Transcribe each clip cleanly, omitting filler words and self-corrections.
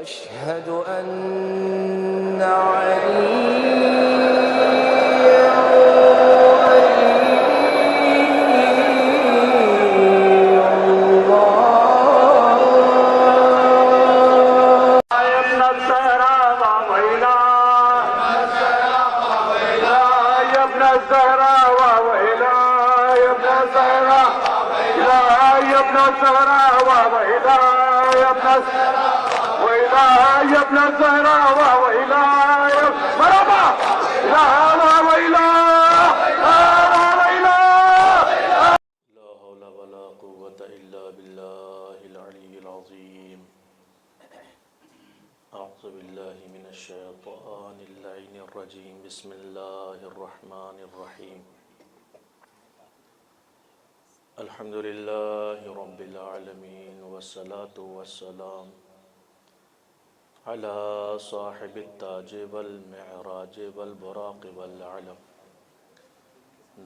أشهد أن عليا يا ابن الزهراء وإلهي مرحبا لا وإله لا حول ولا قوة إلا بالله العلي العظيم. أعوذ بالله من الشيطان اللعين الرجيم. بسم الله الرحمن الرحيم. الحمد لله رب العالمين والصلاة والسلام على صاحب التاج والمعراج والبراق والعلم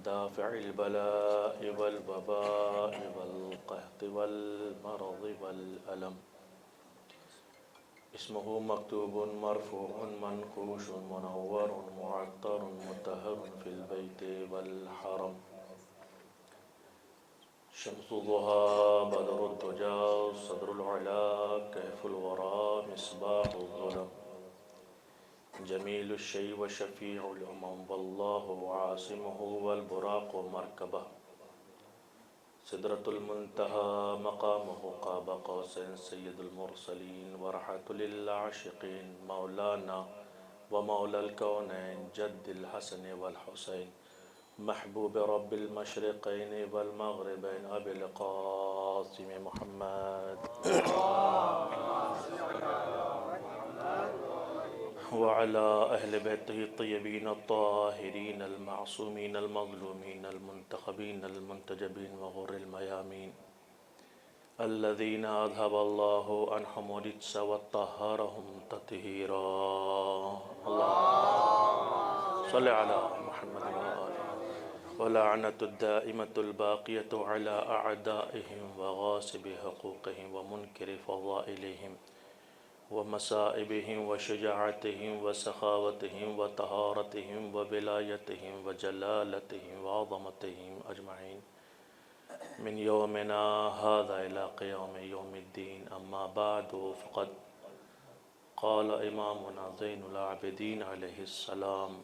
دافع البلاء والوباء والقحط والمرض والألم. اسمه مكتوب مرفوع منقوش منور معطر مطهر في البيت والحرم. شمس ضحى بدر الدجى صدر العلا كهف الورى مصباح الظلم. جميل الشيء وشفيع الأمم والله عاصمه والبراق مركبه. سدرة المنتهى مقامه قاب قوسين سيد المرسلين ورحة للعاشقين مولانا ومولى الكونين جد الحسن والحسين محبوب رب المشرقين والمغربين أبي القاسم محمد وعلى أهل بيته الطيبين الطاهرين المعصومين المظلومين المنتخبين المنتجبين وغر الميامين الذين أذهب الله عنهم الرجس وطهرهم تطهيرا. اللهم صل على محمد وآله. ولعنة الدائمة الباقية على أعدائهم وغاصب حقوقهم ومنكر فضائلهم ومصائبهم وشجاعتهم وسخاوتهم وطهارتهم وولايتهم وجلالتهم وعظمتهم أجمعين من يومنا هذا إلى قيام يوم الدين. أما بعد فقد قال إمامنا زين العابدين عليه السلام: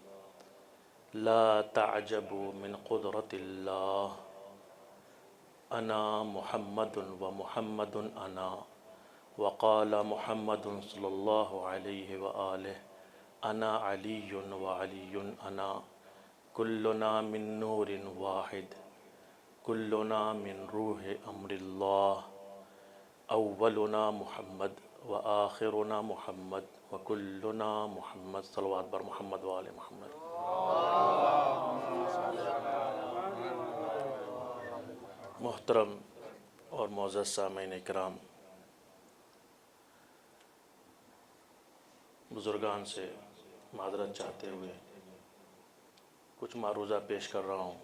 لا تعجبوا من قدرة الله أنا محمد ومحمد أنا. وقال محمد صلى الله عليه وآله: أنا علي وعلي أنا. كلنا من نور واحد كلنا من روح أمر الله. أولنا محمد وآخرنا محمد وكلنا محمد. صلوات بر محمد وآل محمد. محترم اور معزز سامعین اکرام، بزرگان سے معذرت چاہتے ہوئے کچھ معروضہ پیش کر رہا ہوں۔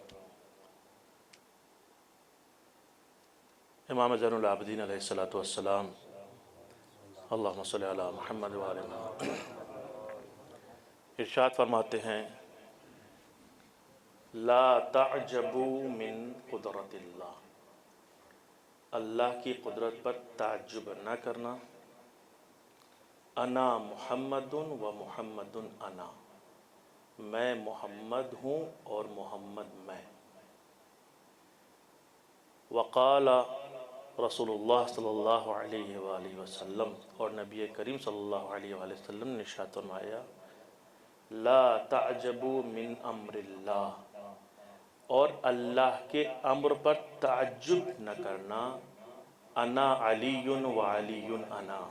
امام زین العابدین علیہ السلام اللہم صلی علی محمد وآلہ محمد ارشاد فرماتے ہیں: لا تعجبوا من قدرت اللہ، اللہ کی قدرت پر تعجب نہ کرنا۔ انا محمد و محمد انا، میں محمد ہوں اور محمد میں۔ وقال رسول اللہ صلی اللہ علیہ وآلہ وسلم، اور نبی کریم صلی اللہ علیہ وآلہ وسلم نے ارشاد فرمایا: لا تعجبوا من امر اللہ، اور اللہ کے امر پر تعجب نہ کرنا۔ انا علی و علی انا،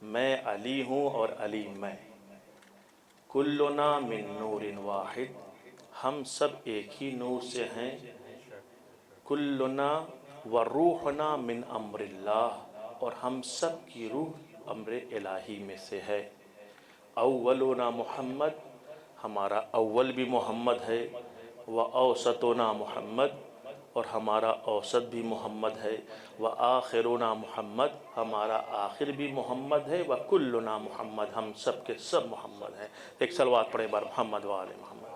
میں علی ہوں اور علی میں۔ کلنا من نور واحد، ہم سب ایک ہی نور سے ہیں۔ کلنا وروحنا من امر اللہ، اور ہم سب کی روح امر الہی میں سے ہے۔ اولنا محمد، ہمارا اول بھی محمد ہے۔ و اوسطنا محمد، اور ہمارا اوسط بھی محمد ہے، وآخرنا محمد، ہمارا آخر بھی محمد ہے، وکلنا محمد، ہم سب کے سب محمد ہیں۔ ایک صلوات پڑھیں بار محمد و آل محمد۔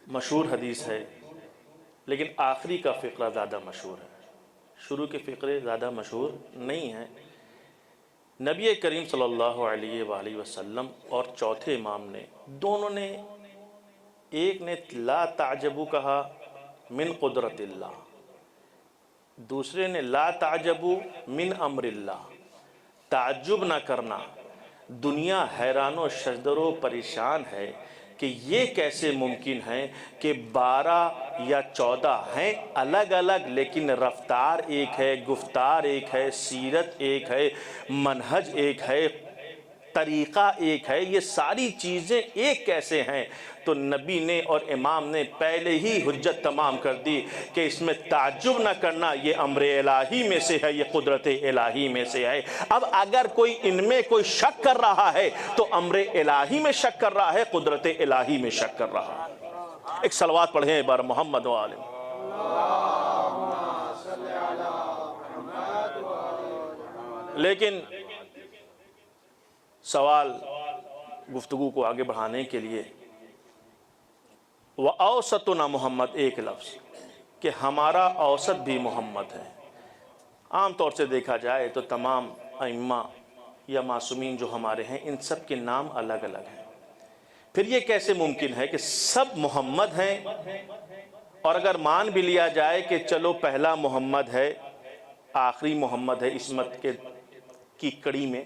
مشہور حدیث ہے، لیکن آخری کا فقرہ زیادہ مشہور ہے، شروع کے فقرے زیادہ مشہور نہیں ہیں۔ نبی کریم صلی اللہ علیہ وآلہ وسلم اور چوتھے امام نے، دونوں نے، ایک نے لا تعجبو کہا من قدرت اللہ، دوسرے نے لا تعجبو من امر اللہ، تعجب نہ کرنا، دنیا حیران و شجدر و پریشان ہے کہ یہ کیسے ممکن ہے کہ 12 یا 14 ہیں الگ الگ، لیکن رفتار ایک ہے، گفتار ایک ہے، سیرت ایک ہے، منہج ایک ہے، طریقہ ایک ہے، یہ ساری چیزیں ایک کیسے ہیں؟ تو نبی نے اور امام نے پہلے ہی حجت تمام کر دی کہ اس میں تعجب نہ کرنا، یہ امر الہی میں سے ہے، یہ قدرت الہی میں سے ہے۔ اب اگر کوئی ان میں کوئی شک کر رہا ہے تو امر الہی میں شک کر رہا ہے، قدرت الہی میں شک کر رہا ہے۔ ایک صلوات پڑھیں ایک بار محمد و آل محمد۔ لیکن سوال گفتگو کو آگے بڑھانے کے لیے، وَأَوْسَطُنَا محمد، ایک لفظ کہ ہمارا اوسط بھی محمد ہے۔ عام طور سے دیکھا جائے تو تمام ائمہ یا معصومین جو ہمارے ہیں، ان سب کے نام الگ الگ ہیں۔ پھر یہ کیسے ممکن ہے کہ سب محمد ہیں؟ اور اگر مان بھی لیا جائے کہ چلو پہلا محمد ہے، آخری محمد ہے عصمت کی کڑی میں،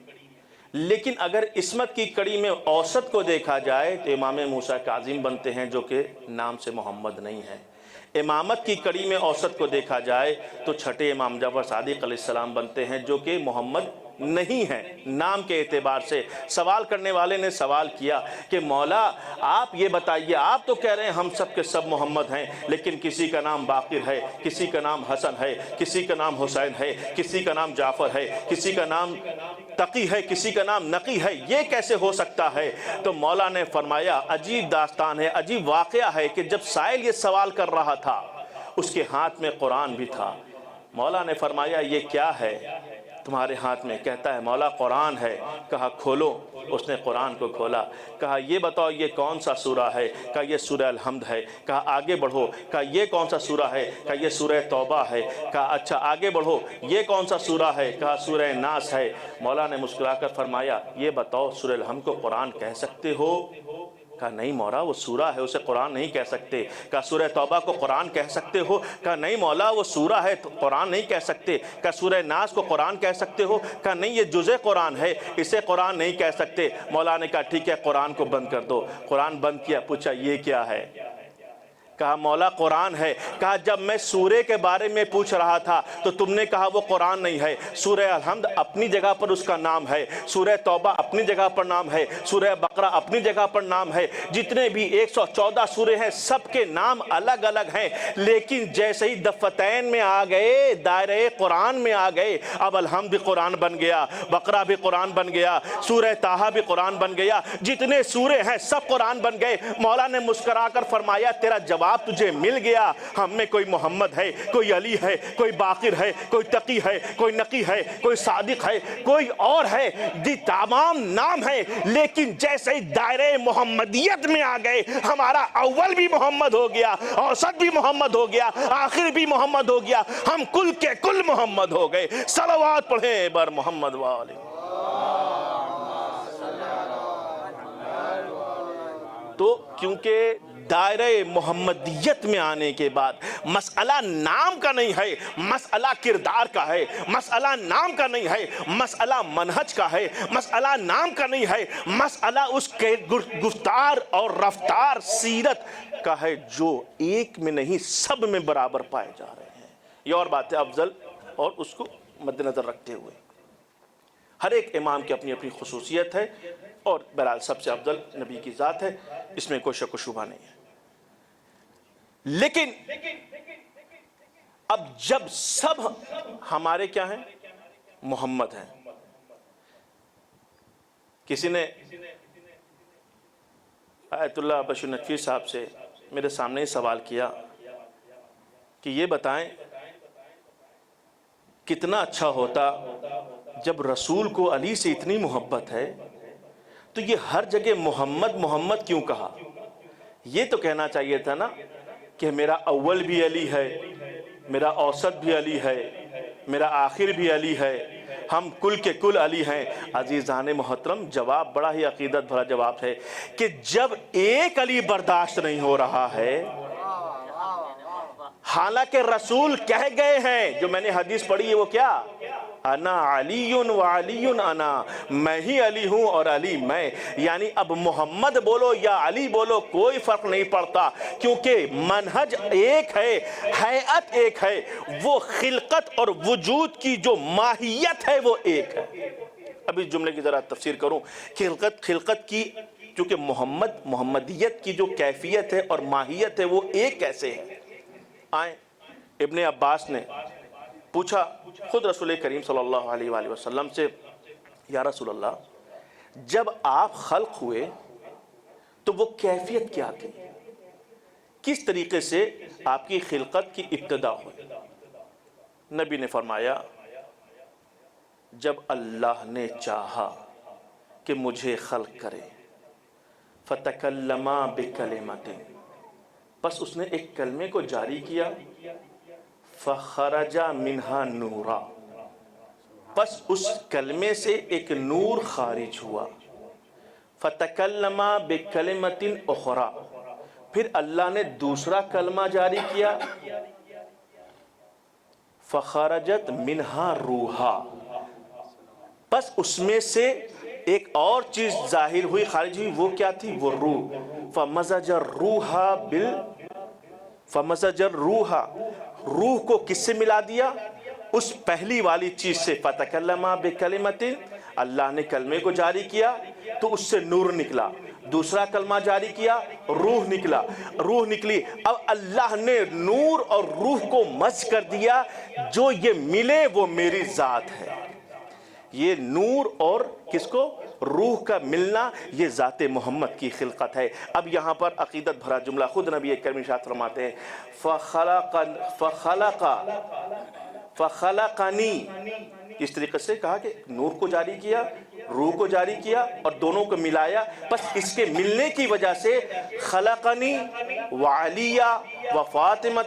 لیکن اگر عصمت کی کڑی میں اوسط کو دیکھا جائے تو امام موسیٰ کاظم بنتے ہیں جو کہ نام سے محمد نہیں ہے۔ امامت کی کڑی میں اوسط کو دیکھا جائے تو چھٹے امام جعفر صادق علیہ السلام بنتے ہیں جو کہ محمد نہیں ہیں نام کے اعتبار سے۔ سوال کرنے والے نے سوال کیا کہ مولا آپ یہ بتائیے، آپ تو کہہ رہے ہیں ہم سب کے سب محمد ہیں، لیکن کسی کا نام باقر ہے، کسی کا نام حسن ہے، کسی کا نام حسین ہے، کسی کا نام جعفر ہے، کسی کا نام تقی ہے، کسی کا نام نقی ہے، یہ کیسے ہو سکتا ہے؟ تو مولا نے فرمایا عجیب داستان ہے، عجیب واقعہ ہے کہ جب سائل یہ سوال کر رہا تھا اس کے ہاتھ میں قرآن بھی تھا۔ مولا نے فرمایا یہ کیا ہے تمہارے ہاتھ میں؟ کہتا ہے مولا قرآن ہے۔ کہا کھولو، اس نے قرآن کو کھولا۔ کہا یہ بتاؤ یہ کون سا سورہ ہے؟ کہا یہ سورہ الحمد ہے۔ کہا آگے بڑھو۔ کہا یہ کون سا سورہ ہے؟ کہا یہ سورہ توبہ ہے۔ کہا اچھا آگے بڑھو، یہ کون سا سورہ ہے؟ کہا سورہ ناس ہے۔ مولا نے مسکرا کر فرمایا یہ بتاؤ سورہ الحمد کو قرآن کہہ سکتے ہو؟ کہا نہیں مولا وہ سورہ ہے، اسے قرآن نہیں کہہ سکتے۔ کہا سورہ توبہ کو قرآن کہہ سکتے ہو؟ کہا نہیں مولا وہ سورہ ہے، قرآن نہیں کہہ سکتے۔ کہا سورہ ناس کو قرآن کہہ سکتے ہو؟ کہا نہیں یہ جزء قرآن ہے، اسے قرآن نہیں کہہ سکتے۔ مولا نے کہا ٹھیک ہے قرآن کو بند کر دو۔ قرآن بند کیا، پوچھا یہ کیا ہے؟ کہا مولا قرآن ہے۔ کہا جب میں سورے کے بارے میں پوچھ رہا تھا تو تم نے کہا وہ قرآن نہیں ہے۔ سورہ الحمد اپنی جگہ پر اس کا نام ہے، سورہ توبہ اپنی جگہ پر نام ہے، سورہ بقرہ اپنی جگہ پر نام ہے، جتنے بھی 114 سورے ہیں سب کے نام الگ الگ ہیں، لیکن جیسے ہی دفتین میں آ گئے، دائرہ قرآن میں آ گئے، اب الحمد بھی قرآن بن گیا، بقرہ بھی قرآن بن گیا، سورہ طٰہٰ بھی قرآن بن گیا، جتنے سورے ہیں سب قرآن بن گئے۔ مولا نے مسکرا کر فرمایا تیرا جواب تجھے مل گیا، ہم میں کوئی محمد ہے، کوئی علی ہے، کوئی باقر ہے، کوئی تقی ہے، کوئی نقی ہے، کوئی صادق ہے، کوئی اور ہے، دی تمام نام ہے، لیکن جیسے ہی دائرہ محمدیت میں آ گئے ہمارا اول بھی محمد ہو گیا، اوسط بھی محمد ہو گیا، آخر بھی محمد ہو گیا، ہم کل کے کل محمد ہو گئے۔ صلوات پڑھیں بر محمد والے۔ تو کیونکہ دائرہ محمدیت میں آنے کے بعد مسئلہ نام کا نہیں ہے، مسئلہ کردار کا ہے، مسئلہ نام کا نہیں ہے، مسئلہ منہج کا ہے، مسئلہ نام کا نہیں ہے، مسئلہ اس کے گفتار اور رفتار سیرت کا ہے جو ایک میں نہیں سب میں برابر پائے جا رہے ہیں۔ یہ اور بات ہے افضل اور اس کو مد نظر رکھتے ہوئے ہر ایک امام کی اپنی اپنی خصوصیت ہے، اور بہرحال سب سے افضل نبی کی ذات ہے، اس میں کوئی شک و شبہ نہیں ہے۔ لیکن اب جب سب ہمارے کیا ہیں؟ محمد ہیں۔ کسی نے آیت اللہ بشیر نقوی صاحب سے میرے سامنے ہی سوال کیا کہ یہ بتائیں کتنا اچھا ہوتا جب رسول کو علی سے اتنی محبت ہے تو یہ ہر جگہ محمد محمد کیوں کہا؟ یہ تو کہنا چاہیے تھا نا کہ میرا اول بھی علی ہے، میرا اوسط بھی علی ہے، میرا آخر بھی علی ہے، ہم کل کے کل علی ہیں۔ عزیزان محترم، جواب بڑا ہی عقیدت بھرا جواب ہے کہ جب ایک علی برداشت نہیں ہو رہا ہے، حالانکہ رسول کہہ گئے ہیں، جو میں نے حدیث پڑھی ہے وہ کیا؟ انا علی و علی انا، میں ہی علی ہوں اور علی میں، یعنی اب محمد بولو یا علی بولو کوئی فرق نہیں پڑتا، کیونکہ منہج ایک ہے، ہیئت ایک ہے، وہ خلقت اور وجود کی جو ماہیت ہے وہ ایک ہے۔ اب اس جملے کی ذرا تفسیر کروں، خلقت کی چونکہ محمدیت کی جو کیفیت ہے اور ماہیت ہے وہ ایک کیسے ہے؟ آئیں، ابن عباس نے پوچھا خود رسول کریم صلی اللہ علیہ وآلہ وسلم سے، یا رسول اللہ جب آپ خلق ہوئے تو وہ کیفیت کیا تھی؟ کس طریقے سے آپ کی خلقت کی ابتدا ہوئی؟ نبی نے فرمایا جب اللہ نے چاہا کہ مجھے خلق کرے، فَتَكَلَّمَا بِكَلِمَةٍ، بس اس نے ایک کلمے کو جاری کیا، فَخَرَجَ مِنْهَا نُورًا، بس اس کلمے سے ایک نور خارج ہوا، فَتَكَلَّمَا بِكَلِمَةٍ أُخْرَى، پھر اللہ نے دوسرا کلمہ جاری کیا، فَخَرَجَتْ مِنْهَا رُوحًا، بس اس میں سے ایک اور چیز ظاہر ہوئی، خارج ہوئی، وہ کیا تھی؟ وہ روح، فَمَزَجَ الرُّوحَ فَمَزَجَ الرُّوحَ، روح کو کس سے ملا دیا؟ اس پہلی والی چیز سے، فَتَكَلَّمَا بِكَلِمَةٍ، اللہ نے کلمے کو جاری کیا تو اس سے نور نکلا، دوسرا کلمہ جاری کیا، روح نکلا، روح نکلی، اب اللہ نے نور اور روح کو مز کر دیا، جو یہ ملے وہ میری ذات ہے۔ یہ نور اور کس کو؟ روح کا ملنا، یہ ذات محمد کی خلقت ہے۔ اب یہاں پر عقیدت بھرا جملہ خود نبی کریم ارشاد فرماتے ہیں، فَخَلَقَنِي، اس طریقے سے کہا کہ نور کو جاری کیا، روح کو جاری کیا اور دونوں کو ملایا، بس اس کے ملنے کی وجہ سے خلقنی وعلیہ وفاطمہ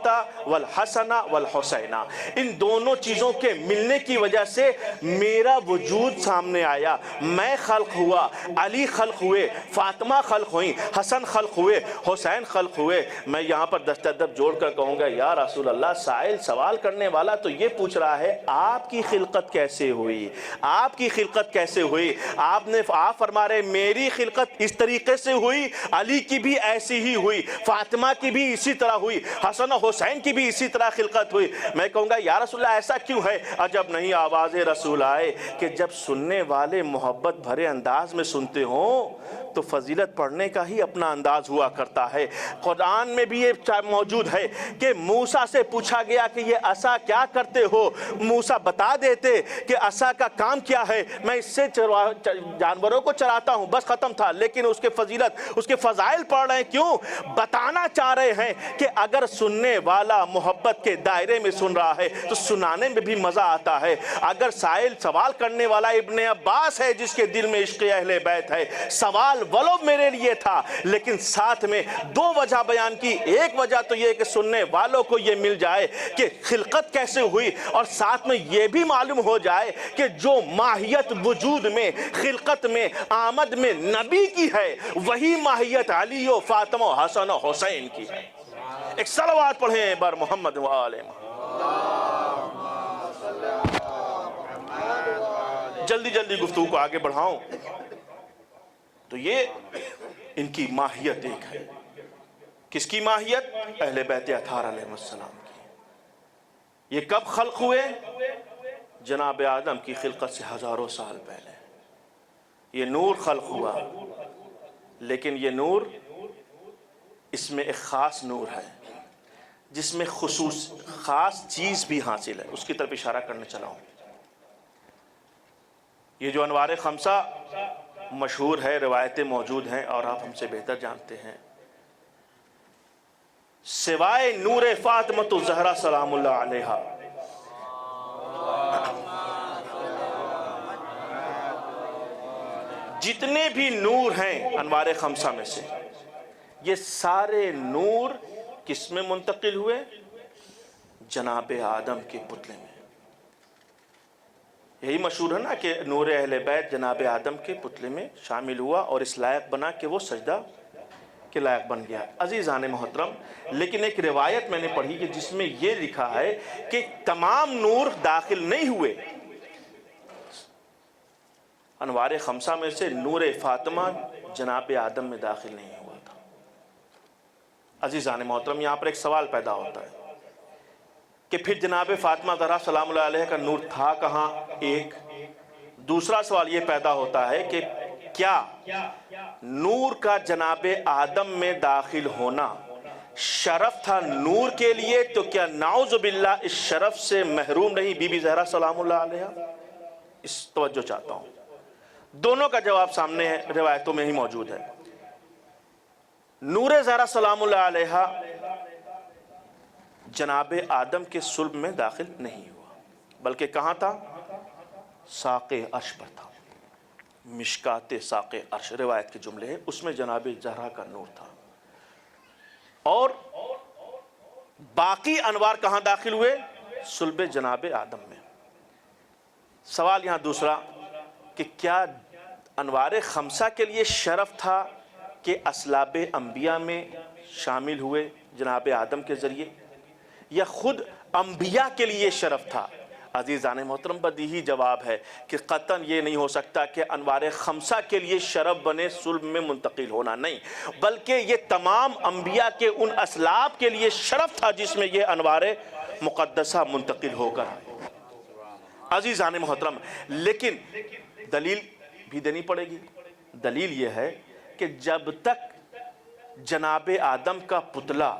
والحسن والحسین، ان دونوں چیزوں کے ملنے کی وجہ سے میرا وجود سامنے آیا، میں خلق ہوا، علی خلق ہوئے، فاطمہ خلق ہوئیں، حسن خلق ہوئے، حسین خلق ہوئے۔ میں یہاں پر دست ادب جوڑ کر کہوں گا یا رسول اللہ، سائل سوال کرنے والا تو یہ پوچھ رہا ہے آپ کی خلقت کیسے ہوئی؟ آپ کی خلقت کیسے ہوئی؟ آپ فرما رہے میری خلقت اس طریقے سے ہوئی، علی کی بھی ایسی ہی ہوئی، فاطمہ کی بھی اسی طرح ہوئی، حسن و حسین کی بھی اسی طرح خلقت ہوئی۔ میں کہوں گا یا رسول اللہ ایسا کیوں ہے؟ عجب نہیں، آواز رسول آئے کہ جب سننے والے محبت بھرے انداز میں سنتے ہوں تو فضیلت پڑھنے کا ہی اپنا انداز ہوا کرتا ہے۔ قرآن میں بھی یہ موجود ہے کہ موسیٰ سے پوچھا گیا کہ یہ عصا کیا کرتے ہو؟ موسیٰ بتا دیتے کہ عصا کا کام کیا ہے، میں اس سے جانوروں کو چراتا ہوں، بس ختم تھا۔ لیکن اس کے فضیلت، اس کے فضائل پڑھ رہے ہیں، کیوں؟ بتانا چاہ رہے ہیں کہ اگر سننے والا محبت کے دائرے میں سن رہا ہے تو سنانے میں بھی مزہ آتا ہے۔ اگر سائل سوال کرنے والا ابن عباس ہے جس کے دل میں عشق اہل بیت ہے، سوال ولو میرے لیے تھا، لیکن ساتھ میں دو وجہ بیان کی۔ ایک وجہ تو یہ کہ سننے والوں کو یہ مل جائے کہ خلقت کیسے ہوئی، اور ساتھ میں یہ بھی معلوم ہو جائے کہ جو ماہیت وجود میں، خلقت میں، آمد میں نبی کی ہے، وہی ماہیت علی و فاطمہ و حسن و حسین کی ہے۔ ایک صلوات پڑھیں بر محمد و آل محمد۔ جلدی جلدی گفتگو کو آگے بڑھاؤں تو یہ ان کی ماہیت ایک ہے۔ کس کی ماہیت؟ اہل بیت اطہار علیہ السلام کی۔ یہ کب خلق ہوئے؟ جناب آدم کی خلقت سے ہزاروں سال پہلے یہ نور خلق ہوا، لیکن یہ نور، اس میں ایک خاص نور ہے جس میں خاص چیز بھی حاصل ہے، اس کی طرف اشارہ کرنے چلا ہوں۔ یہ جو انوار خمسہ مشہور ہے، روایتیں موجود ہیں اور آپ ہم سے بہتر جانتے ہیں، سوائے نور فاطمۃ الزہرا سلام اللہ علیہا جتنے بھی نور ہیں انوار خمسہ میں سے، یہ سارے نور کس میں منتقل ہوئے؟ جناب آدم کے پتلے میں۔ یہی مشہور ہے نا کہ نور اہل بیت جناب آدم کے پتلے میں شامل ہوا اور اس لائق بنا کہ وہ سجدہ کے لائق بن گیا۔ عزیزان محترم، لیکن ایک روایت میں نے پڑھی کہ جس میں یہ لکھا ہے کہ تمام نور داخل نہیں ہوئے، انوار خمسہ میں سے نور فاطمہ جناب آدم میں داخل نہیں ہوا تھا۔ عزیزان محترم، یہاں پر ایک سوال پیدا ہوتا ہے کہ پھر جناب فاطمہ زہرا سلام اللہ علیہ کا نور تھا کہاں؟ ایک دوسرا سوال یہ پیدا ہوتا ہے کہ کیا نور کا جناب آدم میں داخل ہونا شرف تھا نور کے لیے؟ تو کیا نعوذ باللہ اس شرف سے محروم نہیں بی بی زہرا سلام اللہ علیہ؟ اس توجہ چاہتا ہوں، دونوں کا جواب سامنے ہے، روایتوں میں ہی موجود ہے۔ نور زہرا سلام اللہ علیہ جناب آدم کے صلب میں داخل نہیں ہوا، بلکہ کہاں تھا؟ ساق عرش پر تھا، مشکات ساق عرش روایت کے جملے ہیں، اس میں جناب زہرا کا نور تھا۔ اور باقی انوار کہاں داخل ہوئے؟ صلب جناب آدم میں۔ سوال یہاں دوسرا کہ کیا انوار خمسہ کے لیے شرف تھا کہ اسلاب انبیاء میں شامل ہوئے جناب آدم کے ذریعے، یا خود انبیاء کے لیے شرف تھا؟ عزیزان محترم، بدیہی جواب ہے کہ قطعاً یہ نہیں ہو سکتا کہ انوار خمسہ کے لیے شرف بنے صلب میں منتقل ہونا، نہیں، بلکہ یہ تمام انبیاء کے ان اسلاب کے لیے شرف تھا جس میں یہ انوار مقدسہ منتقل ہو کر آئے۔ عزیزان محترم، لیکن دلیل بھی دینی پڑے گی۔ دلیل یہ ہے کہ جب تک جناب آدم کا پتلا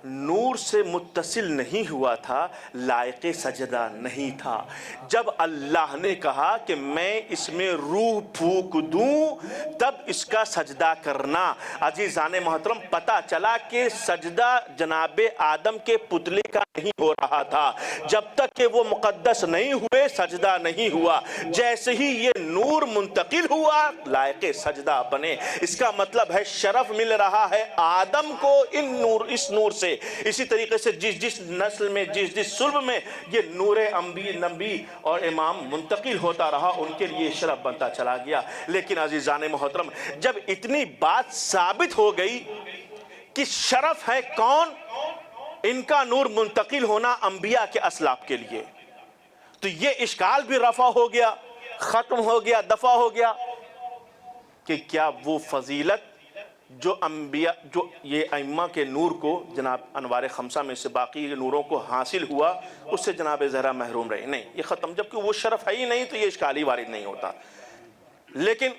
نور سے متصل نہیں ہوا تھا، لائق سجدہ نہیں تھا۔ جب اللہ نے کہا کہ میں اس میں روح پھونک دوں تب اس کا سجدہ کرنا، عزیزان محترم پتہ چلا کہ سجدہ جناب آدم کے پتلے کا نہیں ہو رہا تھا۔ جب تک کہ وہ مقدس نہیں ہوئے سجدہ نہیں ہوا، جیسے ہی یہ نور منتقل ہوا لائق سجدہ بنے۔ اس کا مطلب ہے شرف مل رہا ہے آدم کو اس نور سے، اسی طریقے سے جس نسل میں جس صلب میں یہ نور نبی اور امام منتقل ہوتا رہا ان کے لیے شرف بنتا چلا گیا۔ لیکن عزیزان محترم، جب اتنی بات ثابت ہو گئی کہ شرف ہے کون؟ ان کا نور منتقل ہونا انبیاء کے اسلاف کے لیے، تو یہ اشکال بھی رفع ہو گیا، ختم ہو گیا، دفع ہو گیا کہ کیا وہ فضیلت جو انبیاء جو یہ ائمہ کے نور کو جناب انوار خمسہ میں سے باقی نوروں کو حاصل ہوا اس سے جناب زہرا محروم رہے؟ نہیں، یہ ختم، جبکہ وہ شرف ہے ہی نہیں تو یہ اشکال ہی وارد نہیں ہوتا۔ لیکن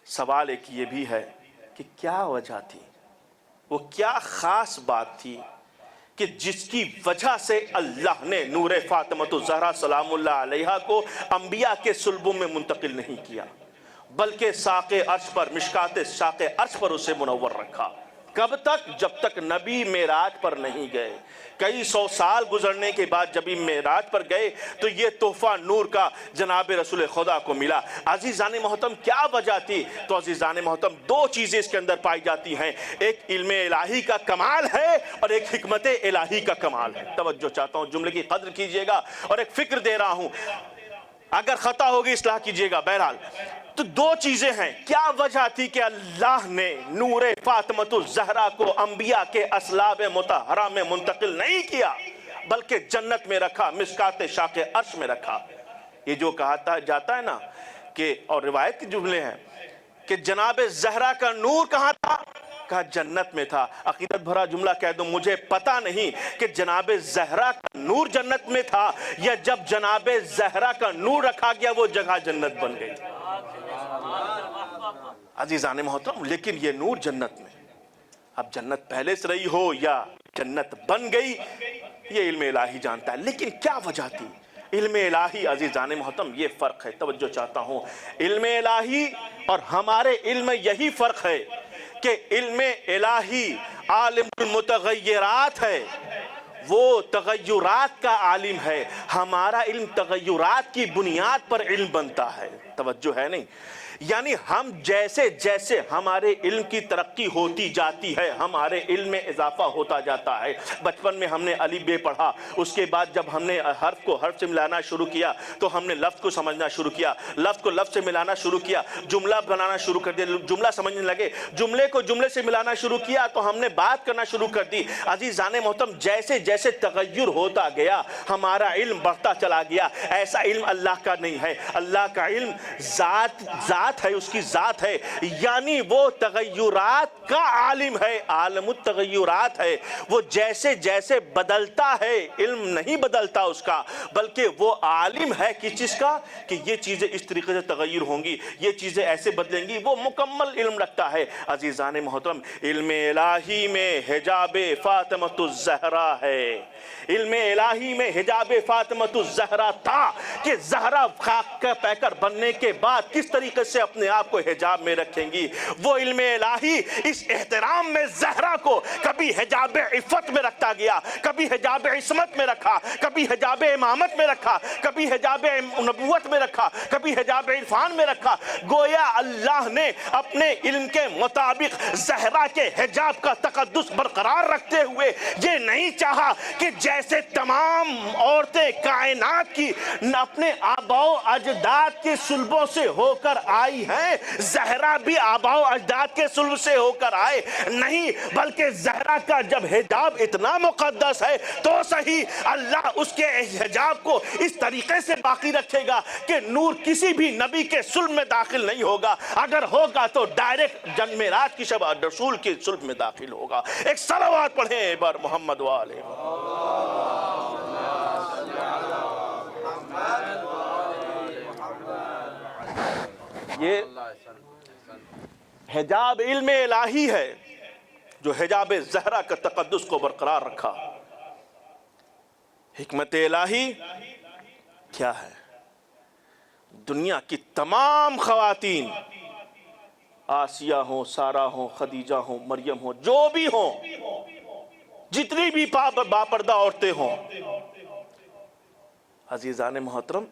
سوال ایک یہ بھی ہے کہ کیا وجہ تھی، وہ کیا خاص بات تھی کہ جس کی وجہ سے اللہ نے نور فاطمۃ الزہرا سلام اللہ علیہا کو انبیاء کے صلبوں میں منتقل نہیں کیا بلکہ ساق عرش پر، مشکات ساق عرش پر اسے منور رکھا؟ کب تک؟ جب تک نبی معراج پر نہیں گئے۔ کئی سو سال گزرنے کے بعد جب معراج پر گئے تو یہ تحفہ نور کا جناب رسول خدا کو ملا۔ عزیزان محترم کیا وجہ تھی؟ تو عزیزان محترم دو چیزیں اس کے اندر پائی جاتی ہیں، ایک علم الہی کا کمال ہے اور ایک حکمت الہی کا کمال ہے۔ توجہ چاہتا ہوں، جملے کی قدر کیجئے گا اور ایک فکر دے رہا ہوں، اگر خطا ہوگی اصلاح کیجئے گا۔ بہرحال تو دو چیزیں ہیں۔ کیا وجہ تھی کہ اللہ نے نور فاطمۃ الزہرا کو انبیاء کے اسلاب مطہرہ میں منتقل نہیں کیا بلکہ جنت میں رکھا، مشکات شاق عرش میں رکھا؟ یہ جو کہا جاتا ہے نا کہ، اور روایت کے جملے ہیں کہ جناب زہرا کا نور کہاں تھا؟ کہا جنت میں تھا۔ عقیدت بھرا جملہ کہہ دوں، مجھے پتہ نہیں کہ جناب زہرا کا نور جنت میں تھا یا جب جناب زہرا کا نور رکھا گیا وہ جگہ جنت بن گئی۔ عزیزان محترم لیکن یہ نور جنت میں، اب جنت پہلے سے رہی ہو یا جنت بن گئی یہ علم الہی جانتا ہے، لیکن کیا وجہ تھی؟ علم الہی عزیزان محترم یہ فرق ہے، توجہ چاہتا ہوں، علم الہی اور ہمارے علم میں یہی فرق ہے کہ علم الہی عالم المتغیرات ہے، وہ تغیرات کا عالم ہے، ہمارا علم تغیرات کی بنیاد پر علم بنتا ہے، توجہ ہے نہیں؟ یعنی ہم جیسے جیسے ہمارے علم کی ترقی ہوتی جاتی ہے ہمارے علم میں اضافہ ہوتا جاتا ہے۔ بچپن میں ہم نے الف ب پڑھا، اس کے بعد جب ہم نے حرف کو حرف سے ملانا شروع کیا تو ہم نے لفظ کو سمجھنا شروع کیا، لفظ کو لفظ سے ملانا شروع کیا، جملہ بنانا شروع کر دیا، جملہ سمجھنے لگے، جملے کو جملے سے ملانا شروع کیا تو ہم نے بات کرنا شروع کر دی۔ عزیزان محترم جیسے جیسے تغیر ہوتا گیا ہمارا علم بڑھتا چلا گیا۔ ایسا علم اللہ کا نہیں ہے، اللہ کا علم ذات ہے، اس کی ذات ہے، یعنی وہ تغیرات کا عالم ہے، عالم التغیرات ہے۔ وہ جیسے جیسے بدلتا ہے علم نہیں بدلتا اس کا، بلکہ وہ عالم ہے کس چیز کا کہ یہ چیزیں اس طریقے سے تغیر ہوں گی، یہ چیزیں ایسے بدلیں گی، وہ مکمل علم رکھتا ہے۔ عزیزان محترم علم الہی میں حجاب فاطمۃ الزہرا ہے، علم الہی میں حجاب فاطمۃ الزہرا تھا کہ زہرا خاک کا پیکر بننے کے بعد کس طریقے سے اپنے آپ کو حجاب میں رکھیں گی۔ وہ علم الہی اس احترام میں زہرا کو کبھی حجاب عفت میں رکھتا گیا، کبھی حجاب عصمت میں رکھا، کبھی حجاب امامت میں رکھا، کبھی حجاب نبوت میں رکھا، کبھی حجاب عرفان میں رکھا۔ گویا اللہ نے اپنے علم کے مطابق زہرا کے حجاب کا تقدس برقرار رکھتے ہوئے یہ نہیں چاہا کہ جیسے تمام عورتیں کائنات کی اپنے آباء و اجداد کے صلبوں سے ہو کر آئی ہیں، زہرا بھی آباء و اجداد کے صلب سے ہو کر آئے نہیں، بلکہ زہرا کا جب حجاب اتنا مقدس ہے تو صحیح اللہ اس کے حجاب کو اس طریقے سے باقی رکھے گا کہ نور کسی بھی نبی کے صلب میں داخل نہیں ہوگا، اگر ہوگا تو ڈائریکٹ جنم معراج کی شب رسول کے صلب میں داخل ہوگا۔ ایک صلوات پڑھیں بر محمد والے۔ یہ حجاب علم الہی ہے جو حجاب زہرا کا تقدس کو برقرار رکھا۔ حکمت الہی کیا ہے؟ دنیا کی تمام خواتین، آسیہ ہوں، سارہ ہوں، خدیجہ ہوں، مریم ہوں، جو بھی ہوں، جتنی بھی باپردہ عورتیں ہوں، عزیزان محترم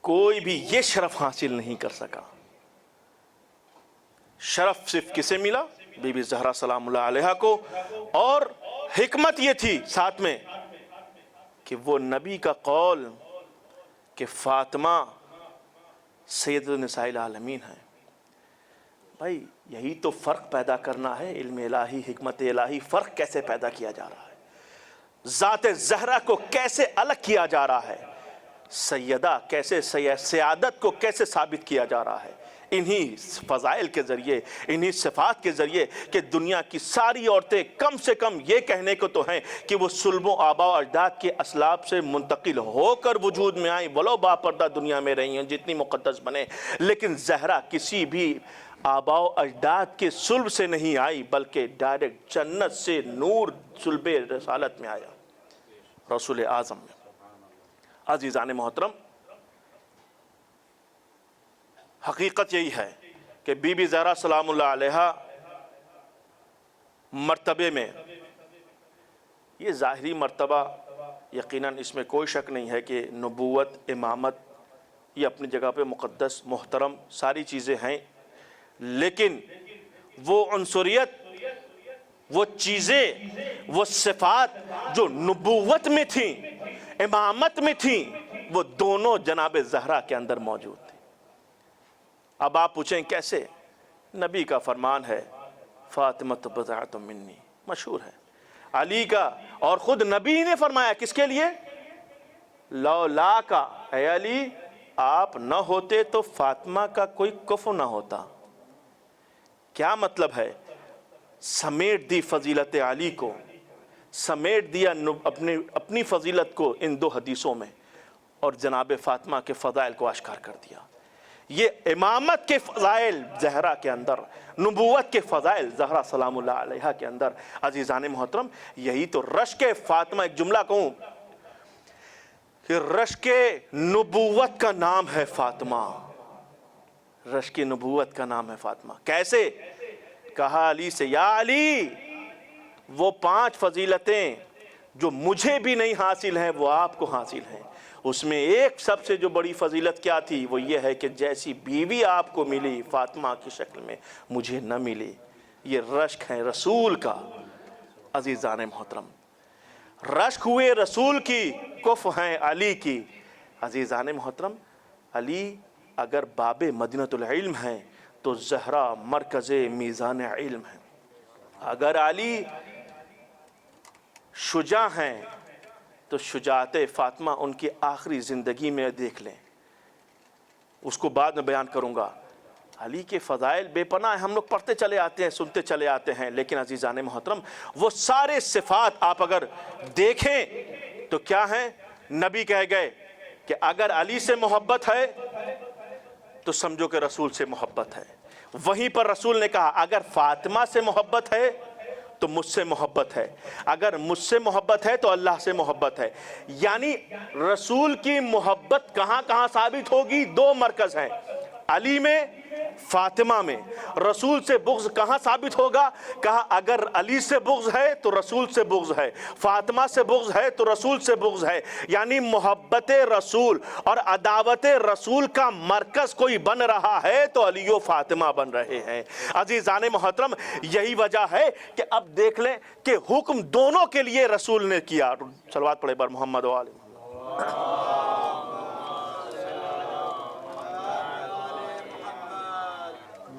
کوئی بھی یہ شرف حاصل نہیں کر سکا۔ شرف صرف کسے ملا؟ بی بی زہرا سلام اللہ علیہا کو، اور حکمت یہ تھی ساتھ میں کہ وہ نبی کا قول کہ فاطمہ سید النساء العالمین ہے۔ بھائی یہی تو فرق پیدا کرنا ہے، علم الہی، حکمت الہی، فرق کیسے پیدا کیا جا رہا ہے، ذات زہرا کو کیسے الگ کیا جا رہا ہے، سیدہ کیسے سیادت کو کیسے ثابت کیا جا رہا ہے، انہی فضائل کے ذریعے، انہی صفات کے ذریعے کہ دنیا کی ساری عورتیں کم سے کم یہ کہنے کو تو ہیں کہ وہ صلب و آباء و اجداد کے اسلاب سے منتقل ہو کر وجود میں آئیں، ولو باپردہ دنیا میں رہی ہیں، جتنی مقدس بنے، لیکن زہرا کسی بھی آباء و اجداد کے صلب سے نہیں آئی، بلکہ ڈائریکٹ جنت سے نور صلب رسالت میں آیا، رسول اعظم میں۔ عزیزان محترم حقیقت یہی ہے کہ بی بی زہرا سلام اللہ علیہا مرتبے میں، یہ ظاہری مرتبہ یقیناً اس میں کوئی شک نہیں ہے کہ نبوت، امامت یہ اپنی جگہ پہ مقدس، محترم ساری چیزیں ہیں، لیکن وہ عنصریت، وہ چیزیں، وہ صفات جو نبوت میں تھیں، امامت میں تھیں، وہ دونوں جناب زہرا کے اندر موجود تھیں۔ اب آپ پوچھیں کیسے؟ نبی کا فرمان ہے فاطمہ بضعۃ منی، مشہور ہے علی کا، اور خود نبی نے فرمایا کس کے لیے؟ لولا کا، اے علی آپ نہ ہوتے تو فاطمہ کا کوئی کفو نہ ہوتا۔ کیا مطلب ہے؟ سمیٹ دی فضیلت علی کو، سمیٹ دیا اپنی فضیلت کو ان دو حدیثوں میں، اور جناب فاطمہ کے فضائل کو اشکار کر دیا۔ یہ امامت کے فضائل زہرا کے اندر، نبوت کے فضائل زہرا سلام اللہ علیہا کے اندر۔ عزیزان محترم یہی تو رشک فاطمہ، ایک جملہ کہوں، کہ رشک نبوت کا نام ہے فاطمہ، رشک نبوت کا نام ہے فاطمہ۔ کیسے؟ کہا علی سے، یا علی وہ 5 فضیلتیں جو مجھے بھی نہیں حاصل ہیں وہ آپ کو حاصل ہیں۔ اس میں ایک سب سے جو بڑی فضیلت کیا تھی وہ یہ ہے کہ جیسی بیوی آپ کو ملی فاطمہ کی شکل میں مجھے نہ ملی۔ یہ رشک ہے رسول کا۔ عزیزان محترم، رشک ہوئے رسول کی، کف ہیں علی کی۔ عزیزان محترم، علی اگر باب مدینۃ العلم ہیں تو زہرا مرکز میزان علم ہے۔ اگر علی شجاع ہیں تو شجاعت فاطمہ ان کی آخری زندگی میں دیکھ لیں، اس کو بعد میں بیان کروں گا۔ علی کے فضائل بے پناہ ہیں، ہم لوگ پڑھتے چلے آتے ہیں، سنتے چلے آتے ہیں، لیکن عزیزان محترم وہ سارے صفات آپ اگر دیکھیں تو کیا ہیں؟ نبی کہہ گئے کہ اگر علی سے محبت ہے تو سمجھو کہ رسول سے محبت ہے۔ وہیں پر رسول نے کہا اگر فاطمہ سے محبت ہے تو مجھ سے محبت ہے، اگر مجھ سے محبت ہے تو اللہ سے محبت ہے۔ یعنی رسول کی محبت کہاں کہاں ثابت ہوگی؟ 2 مرکز ہیں، علی میں، فاطمہ میں۔ رسول سے بغض کہاں ثابت ہوگا؟ کہا اگر علی سے بغض ہے تو رسول سے بغض ہے، فاطمہ سے بغض ہے تو رسول سے بغض ہے۔ یعنی محبت رسول اور عداوت رسول کا مرکز کوئی بن رہا ہے تو علی و فاطمہ بن رہے ہیں۔ عزیزان محترم یہی وجہ ہے کہ اب دیکھ لیں کہ حکم دونوں کے لیے رسول نے کیا۔ صلوات پڑھے بر محمد و آل محمد۔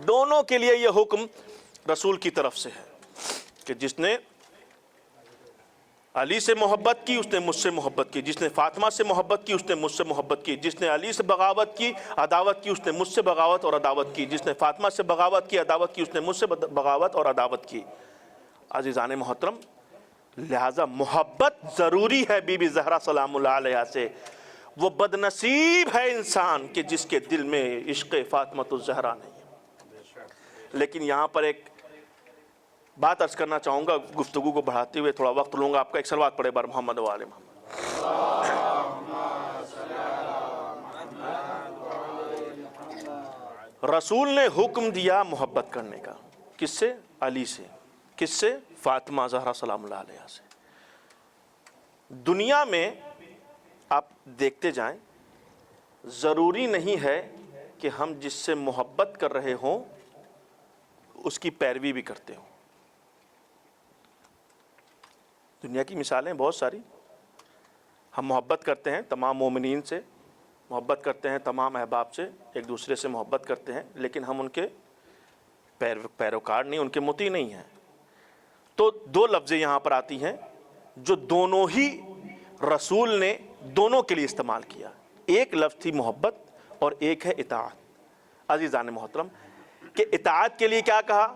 دونوں کے لیے یہ حکم رسول کی طرف سے ہے کہ جس نے علی سے محبت کی اس نے مجھ سے محبت کی، جس نے فاطمہ سے محبت کی اس نے مجھ سے محبت کی، جس نے علی سے بغاوت کی عداوت کی اس نے مجھ سے بغاوت اور عداوت کی، جس نے فاطمہ سے بغاوت کی عداوت کی اس نے مجھ سے بغاوت اور عداوت کی۔ عزیزان محترم لہذا محبت ضروری ہے بی بی زہرا سلام اللہ علیہا سے۔ وہ بد نصیب ہے انسان کہ جس کے دل میں عشق فاطمۃ الزہرا نہیں ہے۔ لیکن یہاں پر ایک بات عرض کرنا چاہوں گا، گفتگو کو بڑھاتے ہوئے تھوڑا وقت لوں گا آپ کا۔ ایک صلوات پڑھے بر محمد و آل محمد۔ رسول نے حکم دیا محبت کرنے کا، کس سے؟ علی سے۔ کس سے؟ فاطمہ زہرا سلام اللہ علیہا سے۔ دنیا میں آپ دیکھتے جائیں، ضروری نہیں ہے کہ ہم جس سے محبت کر رہے ہوں اس کی پیروی بھی کرتے ہوں۔ دنیا کی مثالیں بہت ساری، ہم محبت کرتے ہیں تمام مومنین سے، محبت کرتے ہیں تمام احباب سے، ایک دوسرے سے محبت کرتے ہیں، لیکن ہم ان کے پیروکار نہیں، ان کے مطیع نہیں ہیں۔ تو 2 لفظیں یہاں پر آتی ہیں جو دونوں ہی رسول نے دونوں کے لیے استعمال کیا۔ ایک لفظ تھی محبت اور ایک ہے اطاعت۔ عزیزان محترم کہ اطاعت کے لیے کیا کہا؟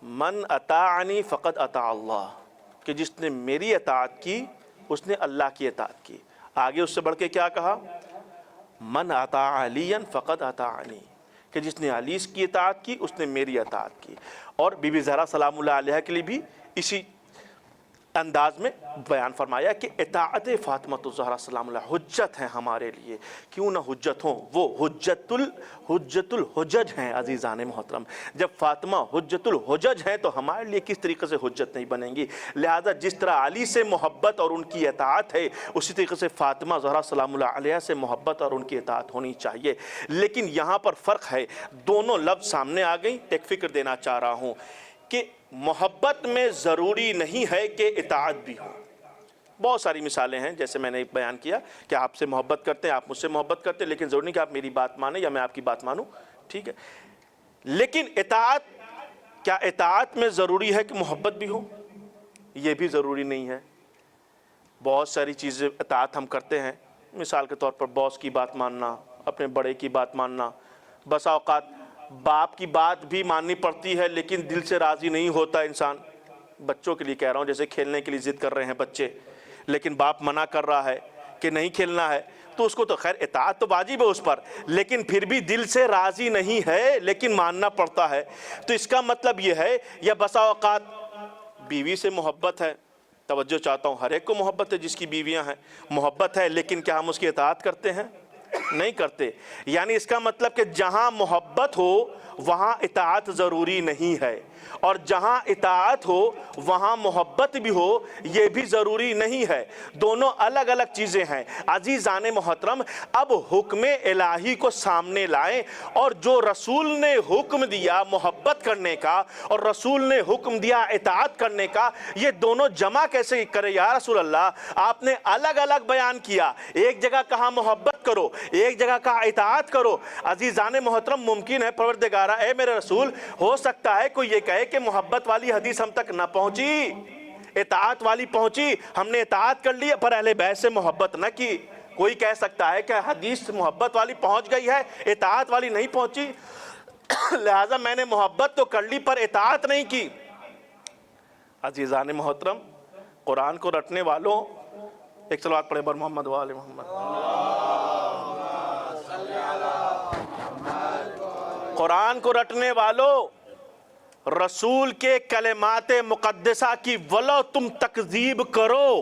من اطاعنی فقد اطاع اللہ، کہ جس نے میری اطاعت کی اس نے اللہ کی اطاعت کی۔ آگے اس سے بڑھ کے کیا کہا؟ من اطاع علیا فقد اطاعنی، کہ جس نے علی کی اطاعت کی اس نے میری اطاعت کی۔ اور بی بی زہرا سلام اللہ علیہا کے لیے بھی اسی انداز میں بیان فرمایا کہ اطاعت فاطمۃ الزہرا سلام اللہ حجت ہے ہمارے لیے، کیوں نہ حجت ہوں، وہ حجت الحجج ہیں۔ عزیزان محترم جب فاطمہ حجت الحجج ہیں تو ہمارے لیے کس طریقے سے حجت نہیں بنیں گی؟ لہذا جس طرح علی سے محبت اور ان کی اطاعت ہے اسی طریقے سے فاطمہ زہرا سلام اللہ علیہا سے محبت اور ان کی اطاعت ہونی چاہیے۔ لیکن یہاں پر فرق ہے، دونوں لفظ سامنے آ گئی۔ ایک فکر دینا چاہ رہا ہوں کہ محبت میں ضروری نہیں ہے کہ اطاعت بھی ہو۔ بہت ساری مثالیں ہیں، جیسے میں نے بیان کیا کہ آپ سے محبت کرتے ہیں، آپ مجھ سے محبت کرتے ہیں، لیکن ضروری نہیں کہ آپ میری بات مانیں یا میں آپ کی بات مانوں، ٹھیک ہے۔ لیکن اطاعت، کیا اطاعت میں ضروری ہے کہ محبت بھی ہو؟ یہ بھی ضروری نہیں ہے۔ بہت ساری چیزیں اطاعت ہم کرتے ہیں، مثال کے طور پر باس کی بات ماننا، اپنے بڑے کی بات ماننا، بسا اوقات باپ کی بات بھی ماننی پڑتی ہے لیکن دل سے راضی نہیں ہوتا انسان۔ بچوں کے لیے کہہ رہا ہوں، جیسے کھیلنے کے لیے ضد کر رہے ہیں بچے، لیکن باپ منع کر رہا ہے کہ نہیں کھیلنا ہے، تو اس کو تو خیر اطاعت تو واجب ہے اس پر، لیکن پھر بھی دل سے راضی نہیں ہے لیکن ماننا پڑتا ہے۔ تو اس کا مطلب یہ ہے، یا بسا اوقات بیوی سے محبت ہے توجہ چاہتا ہوں، ہر ایک کو محبت ہے جس کی بیویاں ہیں، محبت ہے، لیکن کیا ہم اس کی اطاعت کرتے ہیں؟ نہیں کرتے۔ یعنی اس کا مطلب کہ جہاں محبت ہو وہاں اطاعت ضروری نہیں ہے، اور جہاں اطاعت ہو وہاں محبت بھی ہو یہ بھی ضروری نہیں ہے، دونوں الگ الگ چیزیں ہیں۔ عزیزان محترم، اب حکم الہی کو سامنے لائیں، اور جو رسول نے حکم دیا محبت کرنے کا اور رسول نے حکم دیا اطاعت کرنے کا، یہ دونوں جمع کیسے کرے یا رسول اللہ؟ آپ نے الگ الگ بیان کیا، ایک جگہ کہا محبت کرو، ایک جگہ کہا اطاعت کرو۔ عزیزان محترم، ممکن ہے پروردگارہ اے میرے رسول، ہو سکتا ہے کوئی یہ کہے کہ محبت والی حدیث ہم تک نہ پہنچی، اطاعت والی پہنچی، ہم نے اطاعت کر لی پر اہل بیت سے محبت نہ کی۔ کوئی کہہ سکتا ہے کہ حدیث محبت والی پہنچ گئی ہے، اطاعت والی نہیں پہنچی، لہٰذا میں نے محبت تو کر لی پر اطاعت نہیں کی۔ عزیزان محترم، قرآن کو رٹنے والوں ایک صلوات پڑھیں بر محمد و آل محمد۔ قرآن کو رٹنے والوں، رسول کے کلمات مقدسہ کی ولو تم تکذیب کرو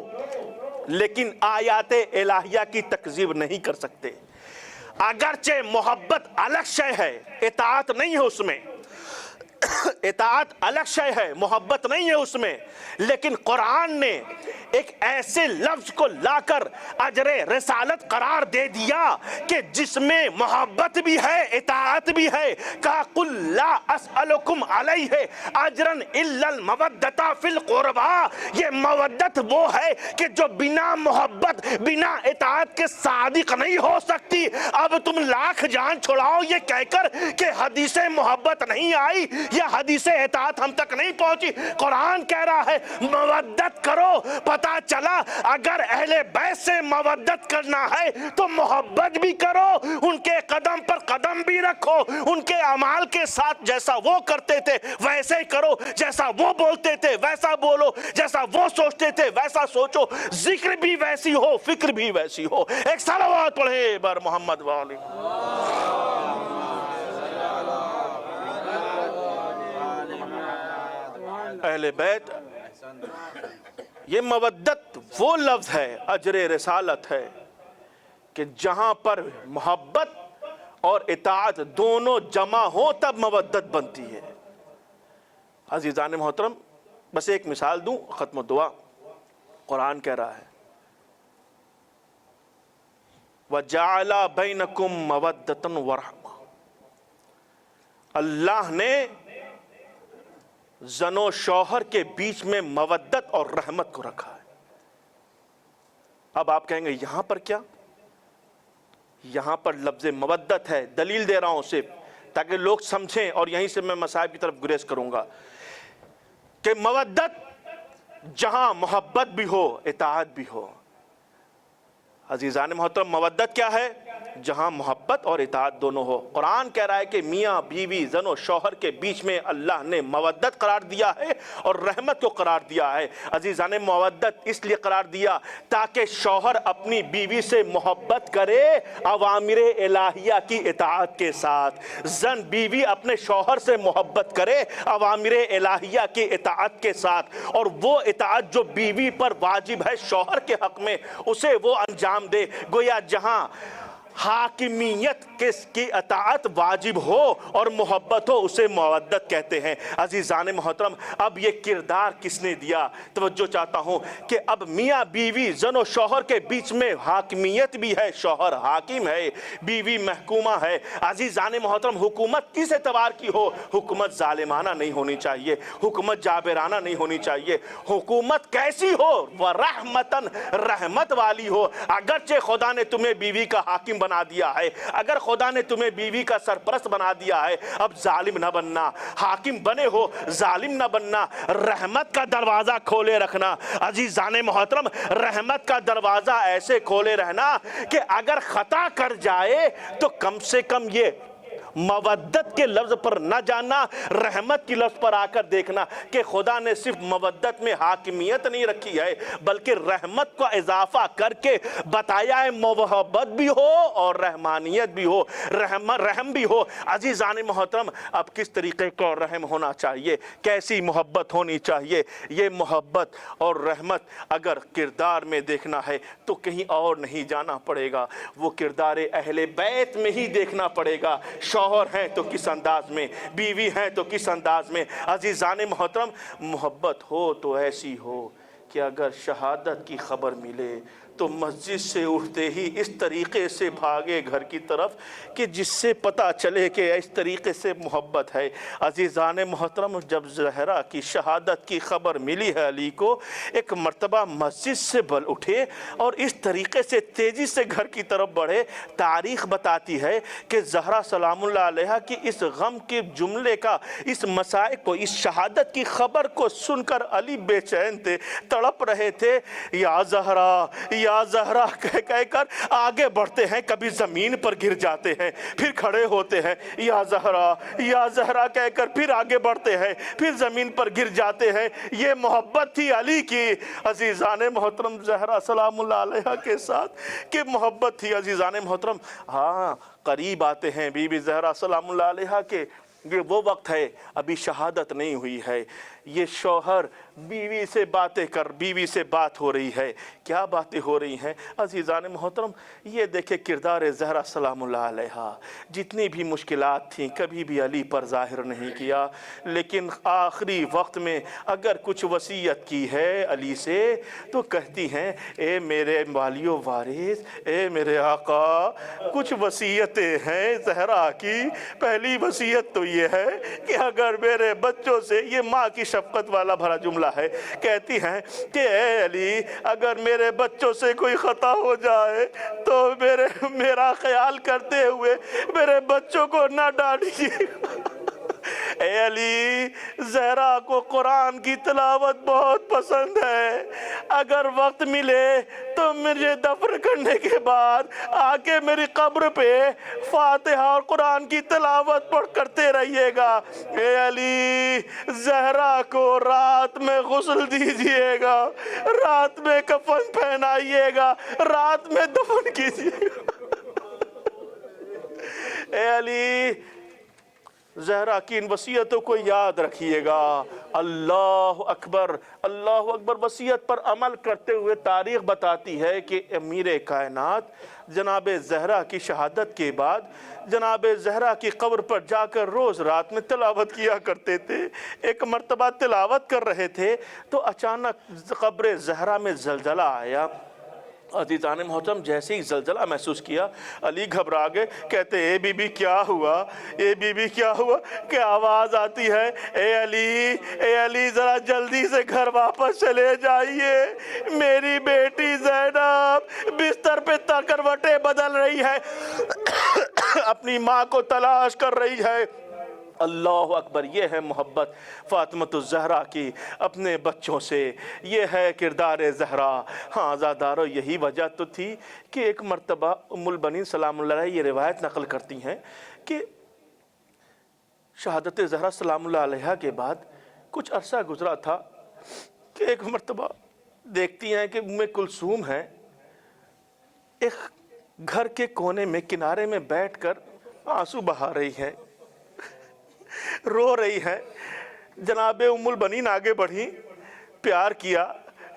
لیکن آیات الہیہ کی تکذیب نہیں کر سکتے۔ اگرچہ محبت الگ شے ہے، اطاعت نہیں ہے اس میں، اطاعت الگ شے ہے، محبت نہیں ہے اس میں، لیکن قرآن نے ایک ایسے لفظ کو لا کر اجر رسالت قرار دے دیا کہ جس میں محبت بھی ہے اطاعت بھی ہے۔ کہا قل لا اسألکم علیہ اجرا الا المودۃ فی القربى، یہ مودت وہ ہے کہ جو بنا محبت بنا اطاعت کے صادق نہیں ہو سکتی۔ اب تم لاکھ جان چھڑاؤ یہ کہہ کر کہ حدیث محبت نہیں آئی یا حدیث اطاعت ہم تک نہیں پہنچی، قرآن کہہ رہا ہے مودت کرو۔ پتا چلا اگر اہل بیت سے مودت کرنا ہے تو محبت بھی کرو، ان کے قدم پر قدم بھی رکھو، ان کے اعمال کے ساتھ جیسا وہ کرتے تھے ویسے ہی کرو، جیسا وہ بولتے تھے ویسا بولو، جیسا وہ سوچتے تھے ویسا سوچو، ذکر بھی ویسی ہو فکر بھی ویسی ہو۔ ایک صلوات پڑھے بر محمد والی۔ اہل بیت، یہ مودت وہ لفظ ہے، اجر رسالت ہے کہ جہاں پر محبت اور اطاعت دونوں جمع ہوں تب مودت بنتی ہے۔ عزیزان محترم، بس ایک مثال دوں، ختم دعا۔ قرآن کہہ رہا ہے وَجَعَلَ بَيْنَكُمْ مَوَدَّةً وَرَحْمَةً، اللہ نے زن و شوہر کے بیچ میں مودت اور رحمت کو رکھا ہے۔ اب آپ کہیں گے یہاں پر کیا؟ یہاں پر لفظ مودت ہے، دلیل دے رہا ہوں صرف تاکہ لوگ سمجھیں، اور یہیں سے میں مصائب کی طرف گریز کروں گا کہ مودت جہاں محبت بھی ہو اطاعت بھی ہو۔ عزیزان محترم، مودت کیا ہے؟ جہاں محبت اور اطاعت دونوں ہو۔ قرآن کہہ رہا ہے کہ میاں بیوی زن و شوہر کے بیچ میں اللہ نے مودت قرار دیا ہے اور رحمت کو قرار دیا ہے۔ عزیزان، مودت اس لیے قرار دیا تاکہ شوہر اپنی بیوی سے محبت کرے اوامر الہیہ کی اطاعت کے ساتھ، زن بیوی اپنے شوہر سے محبت کرے اوامر الہیہ کی اطاعت کے ساتھ، اور وہ اطاعت جو بیوی پر واجب ہے شوہر کے حق میں اسے وہ انجام دے۔ گویا جہاں حاکمیت کی اطاعت واجب ہو اور محبت ہو اسے مودت کہتے ہیں۔ عزیزان محترم، اب یہ کردار کس نے دیا؟ توجہ چاہتا ہوں کہ اب میاں بیوی زن و شوہر کے بیچ میں حاکمیت بھی ہے، شوہر حاکم ہے، بیوی محکومہ ہے۔ عزیزان محترم، حکومت کس اعتبار کی ہو؟ حکومت ظالمانہ نہیں ہونی چاہیے، حکومت جابرانہ نہیں ہونی چاہیے۔ حکومت کیسی ہو؟ وَرَحْمَتً، رحمت والی ہو۔ اگرچہ خدا نے تمہیں بیوی کا حاکم بنا دیا ہے، اگر خدا نے تمہیں بیوی کا سرپرست بنا دیا ہے، اب ظالم نہ بننا، حاکم بنے ہو ظالم نہ بننا، رحمت کا دروازہ کھولے رکھنا۔ عزیزان محترم، رحمت کا دروازہ ایسے کھولے رہنا کہ اگر خطا کر جائے تو کم سے کم یہ مودت کے لفظ پر نہ جانا، رحمت کی لفظ پر آ کر دیکھنا کہ خدا نے صرف مودت میں حاکمیت نہیں رکھی ہے بلکہ رحمت کو اضافہ کر کے بتایا ہے، محبت بھی ہو اور رحمانیت بھی ہو، رحم بھی ہو۔ عزیزان محترم، اب کس طریقے کا رحم ہونا چاہیے، کیسی محبت ہونی چاہیے؟ یہ محبت اور رحمت اگر کردار میں دیکھنا ہے تو کہیں اور نہیں جانا پڑے گا، وہ کردار اہل بیت میں ہی دیکھنا پڑے گا۔ شوہر ہیں تو کس انداز میں، بیوی ہیں تو کس انداز میں۔ عزیزان محترم، محبت ہو تو ایسی ہو کہ اگر شہادت کی خبر ملے تو مسجد سے اٹھتے ہی اس طریقے سے بھاگے گھر کی طرف کہ جس سے پتہ چلے کہ اس طریقے سے محبت ہے۔ عزیزان محترم، جب زہرا کی شہادت کی خبر ملی ہے علی کو، ایک مرتبہ مسجد سے بل اٹھے اور اس طریقے سے تیزی سے گھر کی طرف بڑھے۔ تاریخ بتاتی ہے کہ زہرا سلام اللہ علیہا کی اس غم کے جملے کا، اس مسائل کو، اس شہادت کی خبر کو سن کر علی بے چین تھے، تڑپ رہے تھے۔ یا زہرا، یا زہرا کہہ کر آگے بڑھتے ہیں، کبھی زمین پر گر جاتے ہیں، پھر کھڑے ہوتے ہیں، یا زہرا، یا زہرا کہہ کر پھر آگے بڑھتے ہیں، پھر زمین پر گر جاتے ہیں۔ یہ محبت تھی علی کی عزیزان محترم زہرا سلام اللہ علیہا کے ساتھ، کہ محبت تھی عزیزان محترم۔ ہاں، قریب آتے ہیں بی بی زہرا سلام اللہ علیہا کے، یہ وہ وقت ہے ابھی شہادت نہیں ہوئی ہے، یہ شوہر بیوی سے باتیں کر، بیوی سے بات ہو رہی ہے۔ کیا باتیں ہو رہی ہیں عزیزان محترم؟ یہ دیکھیں کردار زہرا سلام اللہ علیہا، جتنی بھی مشکلات تھیں کبھی بھی علی پر ظاہر نہیں کیا، لیکن آخری وقت میں اگر کچھ وصیت کی ہے علی سے تو کہتی ہیں، اے میرے والی و وارث، اے میرے آقا، کچھ وصیتیں ہیں زہرا کی۔ پہلی وصیت تو یہ ہے کہ اگر میرے بچوں سے، یہ ماں کی شفقت والا بھرا جملہ ہے، کہتی ہیں کہ اے علی، اگر میرے بچوں سے کوئی خطا ہو جائے تو میرا خیال کرتے ہوئے میرے بچوں کو نہ ڈانٹیے۔ اے علی، زہرا کو قرآن کی تلاوت بہت پسند ہے، اگر وقت ملے تو مجھے دفن کرنے کے بعد آ کے میری قبر پہ فاتحہ اور قرآن کی تلاوت پڑھ کرتے رہیے گا۔ اے علی، زہرا کو رات میں غسل دیجئے گا، رات میں کفن پہنائیے گا، رات میں دفن کیجئے گا۔ اے علی، زہرا کی ان وصیتوں کو یاد رکھیے گا۔ اللہ اکبر، اللہ اکبر۔ وصیت پر عمل کرتے ہوئے تاریخ بتاتی ہے کہ امیر کائنات جناب زہرا کی شہادت کے بعد جناب زہرا کی قبر پر جا کر روز رات میں تلاوت کیا کرتے تھے۔ ایک مرتبہ تلاوت کر رہے تھے تو اچانک قبر زہرا میں زلزلہ آیا۔ عزیزان محترم، جیسے ہی زلزلہ محسوس کیا علی گھبرا گئے، کہتے اے بی بی کیا ہوا، اے بی بی کیا ہوا؟ کہ آواز آتی ہے، اے علی، اے علی، ذرا جلدی سے گھر واپس چلے جائیے، میری بیٹی زینب بستر پہ کروٹیں بدل رہی ہے، اپنی ماں کو تلاش کر رہی ہے۔ اللہ اکبر، یہ ہے محبت فاطمۃ الزہرا کی اپنے بچوں سے، یہ ہے کردار زہرا۔ ہاں عزادارو، یہی وجہ تو تھی کہ ایک مرتبہ ام البنین سلام اللہ علیہ یہ روایت نقل کرتی ہیں کہ شہادت زہرا سلام اللہ علیہ کے بعد کچھ عرصہ گزرا تھا کہ ایک مرتبہ دیکھتی ہیں کہ ام کلثوم ہیں، ایک گھر کے کونے میں کنارے میں بیٹھ کر آنسو بہا رہی ہیں، رو رہی ہے۔ جناب ام البنین آگے بڑھی، پیار کیا،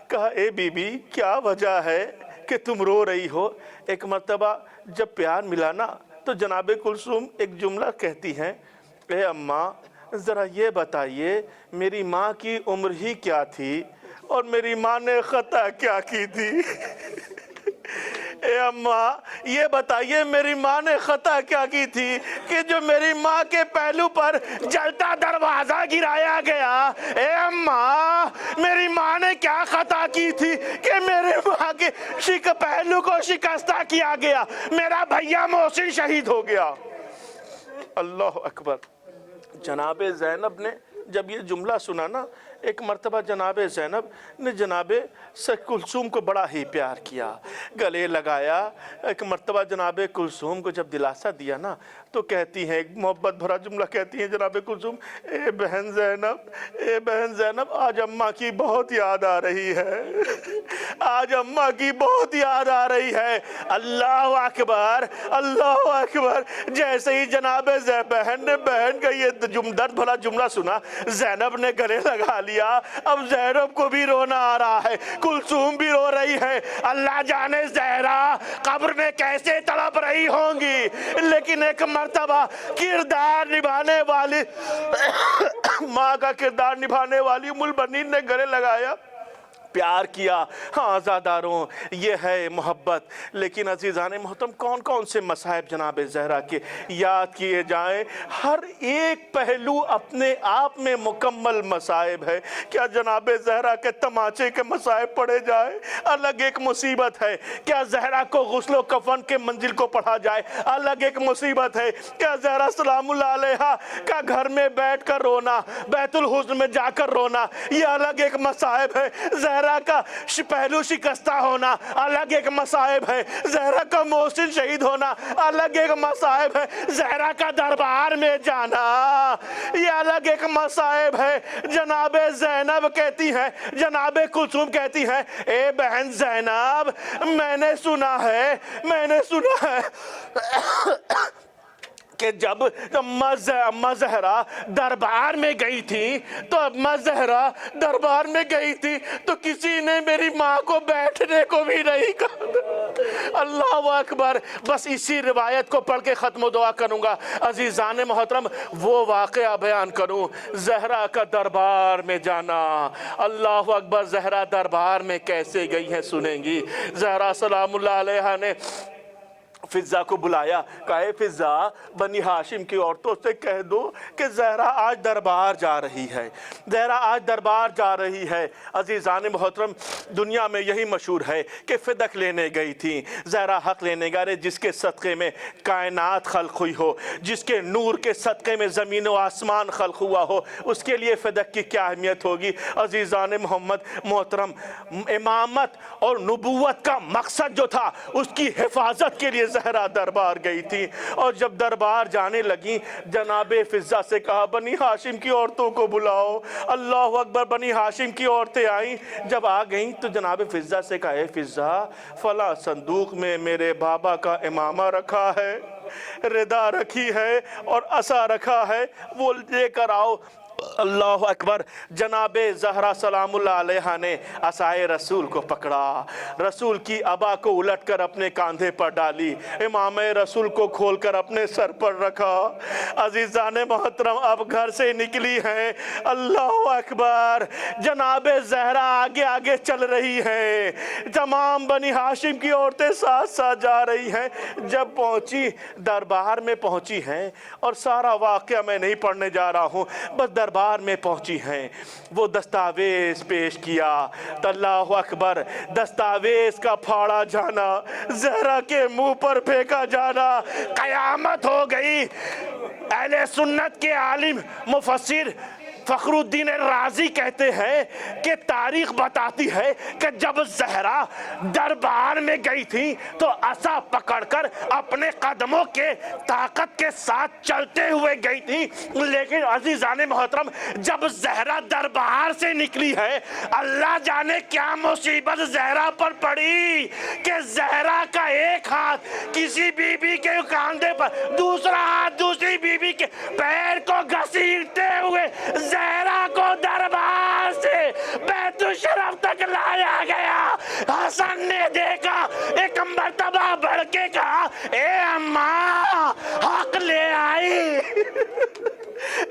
کہا اے بی بی کیا وجہ ہے کہ تم رو رہی ہو؟ ایک مرتبہ جب پیار ملا نا تو جناب کلثوم ایک جملہ کہتی ہیں، اے اماں ذرا یہ بتائیے میری ماں کی عمر ہی کیا تھی اور میری ماں نے خطا کیا کی تھی؟ اے اماں یہ بتائیے میری ماں نے خطا کیا کی تھی کہ جو میری ماں کے پہلو پر جلتا دروازہ گرایا گیا؟ اے اماں میری ماں نے کیا خطا کی تھی کہ میرے ماں کے پہلو کو شکستہ کیا گیا، میرا بھیا محسن شہید ہو گیا؟ اللہ اکبر۔ جناب زینب نے جب یہ جملہ سنا نا، ایک مرتبہ جناب زینب نے جناب کلثوم کو بڑا ہی پیار کیا، گلے لگایا۔ ایک مرتبہ جناب کلثوم کو جب دلاسا دیا نا تو کہتی ہیں، ایک محبت بھرا جملہ کہتی ہیں جناب کلثوم، اے بہن زینب، آج اماں کی بہت یاد آ رہی ہے، آج اماں کی بہت یاد آ رہی ہے۔ اللہ اکبر، اللہ اکبر۔ جیسے ہی جناب بہن نے بہن کا یہ درد بھرا جملہ سنا، زینب نے گلے لگا لیا۔ اب زینب کو بھی رونا آ رہا ہے، کلثوم بھی رو رہی ہے۔ اللہ جانے زہرا قبر میں کیسے تڑپ رہی ہوں گی، لیکن ایک مرتبہ کردار نبھانے والی ماں کا کردار نبھانے والی ام البنین نے گلے لگایا، پیار کیا۔ ہاں زاداروں، یہ ہے محبت۔ لیکن عزیزان محترم، کون کون سے مصائب جناب زہرا کے یاد کیے جائیں؟ ہر ایک پہلو اپنے آپ میں مکمل مصائب ہے۔ کیا جناب زہرا کے تماچے کے مصائب پڑھے جائے؟ الگ ایک مصیبت ہے۔ کیا زہرا کو غسل و کفن کے منزل کو پڑھا جائے؟ الگ ایک مصیبت ہے۔ کیا زہرا سلام اللہ علیہا کا گھر میں بیٹھ کر رونا، بیت الحزن میں جا کر رونا، یہ الگ ایک مصائب ہے۔ زہرا کا پہلو شکستہ ہونا الگ ایک مصائب ہے۔ زہرا کا محسن شہید ہونا الگ ایک مصائب ہے۔ زہرا کا دربار میں جانا یہ الگ ایک مصائب ہے۔ جناب زینب کہتی ہیں، جناب کلثوم کہتی ہیں، اے بہن زینب، میں نے سنا ہے کہ جب اماں زہرا دربار میں گئی تھی تو کسی نے میری ماں کو بیٹھنے کو بھی نہیں کہا۔ اللہ اکبر۔ بس اسی روایت کو پڑھ کے ختم و دعا کروں گا۔ عزیزان محترم، وہ واقعہ بیان کروں، زہرا کا دربار میں جانا۔ اللہ اکبر۔ زہرا دربار میں کیسے گئی ہیں سنیں گی۔ زہرا سلام اللہ علیہا نے فضہ کو بلایا، کہا اے فضہ، بنی ہاشم کی عورتوں سے کہہ دو کہ زہرا آج دربار جا رہی ہے، زہرا آج دربار جا رہی ہے۔ عزیزان محترم، دنیا میں یہی مشہور ہے کہ فدق لینے گئی تھی زہرا، حق لینے گئے، جس کے صدقے میں کائنات خلق ہوئی ہو، جس کے نور کے صدقے میں زمین و آسمان خلق ہوا ہو، اس کے لیے فدق کی کیا اہمیت ہوگی۔ عزیزان محترم، امامت اور نبوت کا مقصد جو تھا، اس کی حفاظت کے لیے زہرا دربار گئی تھی۔ اور جب دربار جانے لگی، جناب فضہ سے کہا بنی ہاشم کی عورتوں کو بلاؤ۔ اللہ اکبر۔ بنی ہاشم کی عورتیں آئیں، جب آ گئیں تو جناب فضہ سے کہا اے فضہ، فلاں صندوق میں میرے بابا کا امامہ رکھا ہے، ردا رکھی ہے اور عصا رکھا ہے، وہ لے کر آؤ۔ اللہ اکبر۔ جناب زہرا سلام اللہ علیہا نے عصائے رسول کو پکڑا، رسول کی عبا کو الٹ کر اپنے کاندھے پر ڈالی، امامہ رسول کو کھول کر اپنے سر پر رکھا۔ عزیزان محترم، اب گھر سے نکلی ہیں، اللہ اکبر، جناب زہرا آگے آگے چل رہی ہیں، تمام بنی ہاشم کی عورتیں ساتھ ساتھ جا رہی ہیں۔ جب پہنچی، دربار میں پہنچی ہیں، اور سارا واقعہ میں نہیں پڑھنے جا رہا ہوں، بس دربار میں پہنچی ہیں، وہ دستاویز پیش کیا۔ اللہ اکبر۔ دستاویز کا پھاڑا جانا، زہرا کے منہ پر پھینکا جانا، قیامت ہو گئی۔ اہل سنت کے عالم مفسر فخر الدین رازی کہتے ہیں کہ تاریخ بتاتی ہے کہ جب زہرا دربار میں گئی تھی تو عصا پکڑ کر اپنے قدموں کے طاقت کے ساتھ چلتے ہوئے گئی تھی، لیکن عزیزان محترم، جب زہرا دربار سے نکلی ہے، اللہ جانے کیا مصیبت زہرا پر پڑی کہ زہرا کا ایک ہاتھ کسی بی بی کے کاندھے پر، دوسرا ہاتھ دوسری بی بی کے پیر کو گھسیٹتے ہوئے زہرا کو دربار سے بیت الشرف تک لایا گیا۔ حسن نے دیکھا، ایک مرتبہ بڑھ کے کہا اے اماں، حق لے آئی،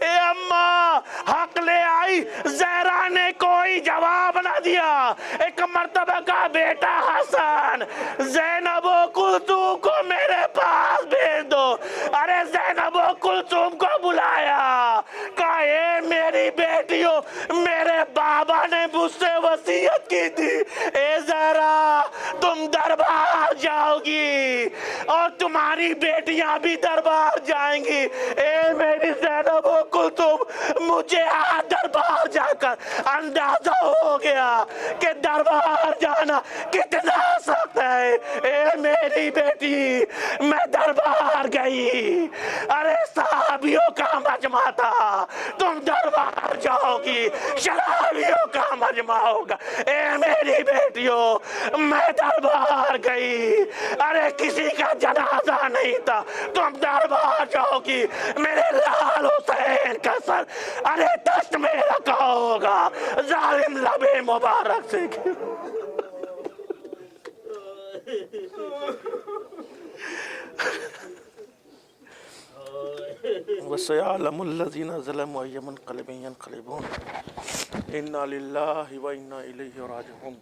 اے اماں، حق لے آئی۔ زہرا نے کوئی جواب نہ دیا۔ ایک مرتبہ کہا بیٹا حسن، زینب و کلثوم کو میرے پاس بھیج دو۔ ارے زینب و کلثوم کو بلایا، کہا اے میری بیٹیوں، میرے بابا نے مجھ سے وصیت کی تھی، اے زہرا تم دربار جاؤ گی اور تمہاری بیٹیاں بھی دربار جائیں گی۔ اے میری زینب و کلثوم، مجھے دربار جا کر اندازہ ہو گیا کہ دربار جانا کتنا سخت ہے۔ اے میری بیٹی، میں دربار گئی، ارے صحابیوں کا مجمع تھا، تم دربار جاؤ گی شرابیوں کا مجمع ہوگا۔ اے میری بیٹیوں، میں دربار گئی، ارے کسی کا جنازہ نہیں تھا، تم دربار جاؤ گی، میرے لال حسین کا سر ارے دست میں رکھا ہوگا، ظالم لب مبارک سے وَسَيَعْلَمُ الَّذِينَ ظَلَمُوا أَيَّ مُنْقَلِبٍ يَنْقَلِبُونَ إِنَّا لِلَّهِ وَإِنَّا إِلَيْهِ رَاجِعُونَ۔